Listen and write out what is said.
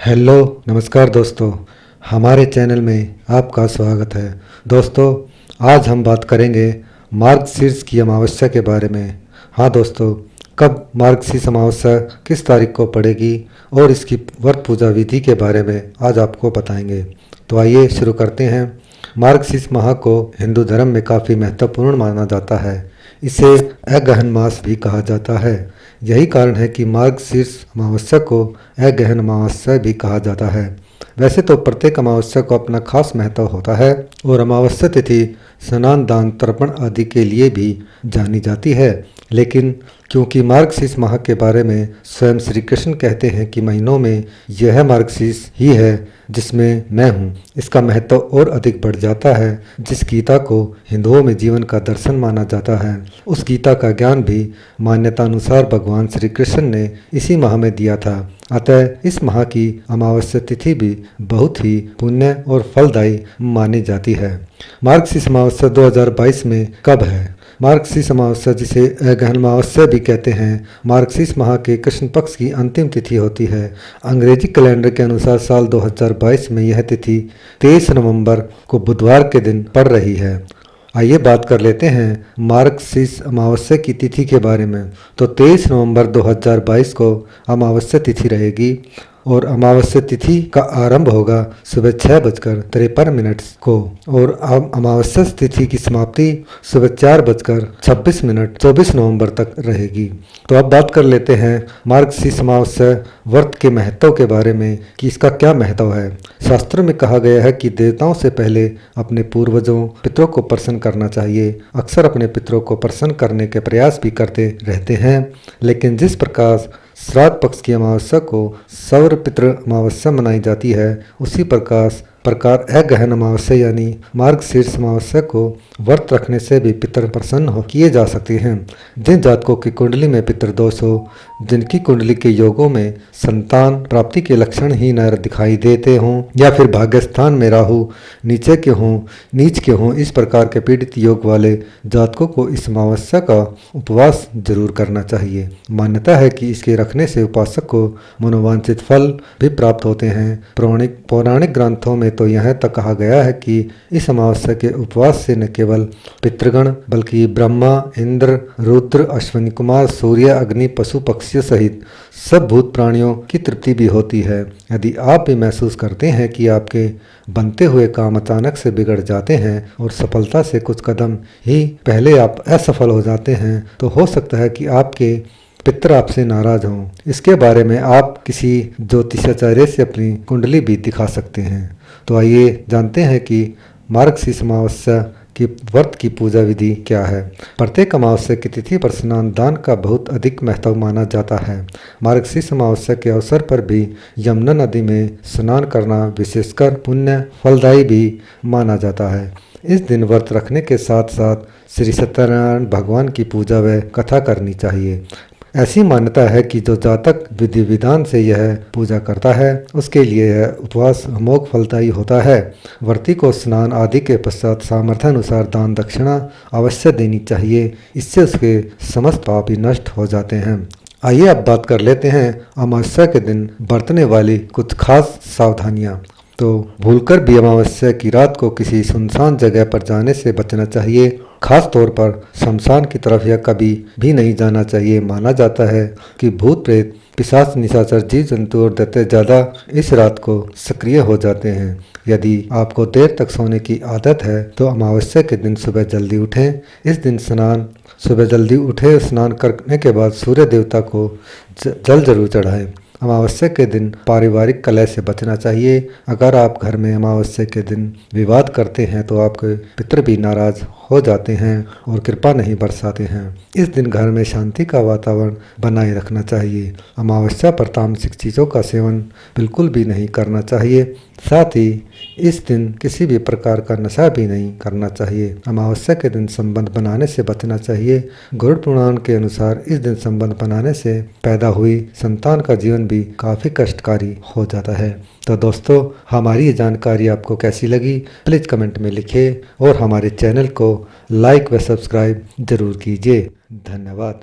Hello नमस्कार दोस्तों, हमारे चैनल में आपका स्वागत है। दोस्तों, आज हम बात करेंगे मार्गशीर्ष की अमावस्या के बारे में। हाँ दोस्तों, कब मार्गशीर्ष अमावस्या किस तारीख को पड़ेगी और इसकी व्रत पूजा विधि के बारे में आज आपको बताएंगे। तो आइए शुरू करते हैं। मार्गशीर्ष माह को हिंदू धर्म में काफ़ी महत्वपूर्ण माना जाता है। इसे अगहन मास भी कहा जाता है। यही कारण है कि मार्गशीर्ष अमावस्या को अगहन अमावस्या भी कहा जाता है। वैसे तो प्रत्येक अमावस्या को अपना खास महत्व होता है और अमावस्या तिथि स्नान दान तर्पण आदि के लिए भी जानी जाती है, लेकिन क्योंकि मार्गशीर्ष माह के बारे में स्वयं श्री कृष्ण कहते हैं कि महीनों में यह मार्गशीर्ष ही है जिसमें मैं हूँ, इसका महत्व और अधिक बढ़ जाता है। जिस गीता को हिंदुओं में जीवन का दर्शन माना जाता है, उस गीता का ज्ञान भी मान्यता अनुसार भगवान श्री कृष्ण ने इसी माह में दिया था। अतः इस माह की अमावस्या तिथि भी बहुत ही पुण्य और फलदायी मानी जाती है। मार्गशीर्ष अमावस्या 2022 में कब है? मार्गशीर्ष अमावस्या, जिसे अगहन अमावस्या भी कहते हैं, मार्गशीर्ष माह के कृष्ण पक्ष की अंतिम तिथि होती है। अंग्रेजी कैलेंडर के अनुसार साल 2022 में यह तिथि 23 नवंबर को बुधवार के दिन पड़ रही है। आइए बात कर लेते हैं मार्गशीर्ष अमावस्या की तिथि के बारे में। तो 23 नवंबर 2022 को अमावस्या तिथि रहेगी और अमावस्या तिथि का आरंभ होगा सुबह 6:53 को और अमावस्या तिथि की समाप्ति सुबह 4:26 24 नवंबर तक रहेगी। तो अब बात कर लेते हैं मार्गशीर्ष अमावस्या व्रत के महत्व के बारे में कि इसका क्या महत्व है। शास्त्रों में कहा गया है कि देवताओं से पहले अपने पूर्वजों पितरों को प्रसन्न करना चाहिए। अक्सर अपने पितरों को प्रसन्न करने के प्रयास भी करते रहते हैं, लेकिन जिस प्रकार श्राद्ध पक्ष की अमावस्या को सौर पितृ अमावस्या मनाई जाती है, उसी प्रकार अगहन अमावस्या यानी मार्गशीर्ष अमावस्या को व्रत रखने से भी पितर प्रसन्न किए जा सकते हैं। जिन जातकों की कुंडली में पितृ दोष हो, जिनकी कुंडली के योगों में संतान प्राप्ति के लक्षण ही न दिखाई देते हों या फिर भाग्यस्थान में राहु नीच के हों, इस प्रकार के पीड़ित योग वाले जातकों को इस अमावस्या का उपवास जरूर करना चाहिए। मान्यता है कि इसके रखने से उपासक को मनोवांछित फल भी प्राप्त होते हैं। पौराणिक ग्रंथों में तो यह तक कहा गया है कि इस अमावस्या के उपवास से न केवल पितृगण बल्कि ब्रह्मा, इंद्र, रुद्र, अश्विनी कुमार, सूर्य, अग्नि, पशु पक्षियों सहित सब भूत प्राणियों की तृप्ति भी होती है। यदि आप भी महसूस करते हैं कि आपके बनते हुए काम अचानक से बिगड़ जाते हैं और सफलता से कुछ कदम ही पहले आप असफल हो जाते हैं, तो हो सकता है कि आपके पितर आपसे नाराज हों। इसके बारे में आप किसी ज्योतिषाचार्य से अपनी कुंडली भी दिखा सकते हैं। तो आइए जानते हैं कि मार्गशीर्ष अमावस्या की व्रत की पूजा विधि क्या है। प्रत्येक अमावस्या की तिथि पर स्नान दान का बहुत अधिक महत्व माना जाता है। मार्गशीर्ष अमावस्या के अवसर पर भी यमुना नदी में स्नान करना विशेषकर पुण्य फलदायी भी माना जाता है। इस दिन व्रत रखने के साथ साथ श्री सत्यनारायण भगवान की पूजा व कथा करनी चाहिए। ऐसी मान्यता है कि जो जातक विधि विधान से यह पूजा करता है, उसके लिए यह उपवास अमोघ फलदायी होता है। व्रती को स्नान आदि के पश्चात सामर्थ्य अनुसार दान दक्षिणा अवश्य देनी चाहिए। इससे उसके समस्त पाप ही नष्ट हो जाते हैं। आइए अब बात कर लेते हैं अमावस्या के दिन बरतने वाली कुछ खास सावधानियाँ। तो भूलकर भी अमावस्या की रात को किसी सुनसान जगह पर जाने से बचना चाहिए। खास तौर पर शमशान की तरफ या कभी भी नहीं जाना चाहिए। माना जाता है कि भूत प्रेत पिशाच निशाचर जीव जंतु और दैत्य ज़्यादा इस रात को सक्रिय हो जाते हैं। यदि आपको देर तक सोने की आदत है तो अमावस्या के दिन सुबह जल्दी उठें। इस दिन सुबह जल्दी उठे स्नान करने के बाद सूर्य देवता को जल जरूर चढ़ाएं। अमावस्या के दिन पारिवारिक कलह से बचना चाहिए। अगर आप घर में अमावस्या के दिन विवाद करते हैं तो आपके पितर भी नाराज हो जाते हैं और कृपा नहीं बरसाते हैं। इस दिन घर में शांति का वातावरण बनाए रखना चाहिए। अमावस्या पर तामसिक चीज़ों का सेवन बिल्कुल भी नहीं करना चाहिए। साथ ही इस दिन किसी भी प्रकार का नशा भी नहीं करना चाहिए। अमावस्या के दिन संबंध बनाने से बचना चाहिए। गरुड़ पुराण के अनुसार इस दिन संबंध बनाने से पैदा हुई संतान का जीवन भी काफ़ी कष्टकारी हो जाता है। तो दोस्तों, हमारी ये जानकारी आपको कैसी लगी प्लीज़ कमेंट में लिखिए और हमारे चैनल को लाइक व सब्सक्राइब जरूर कीजिए। धन्यवाद।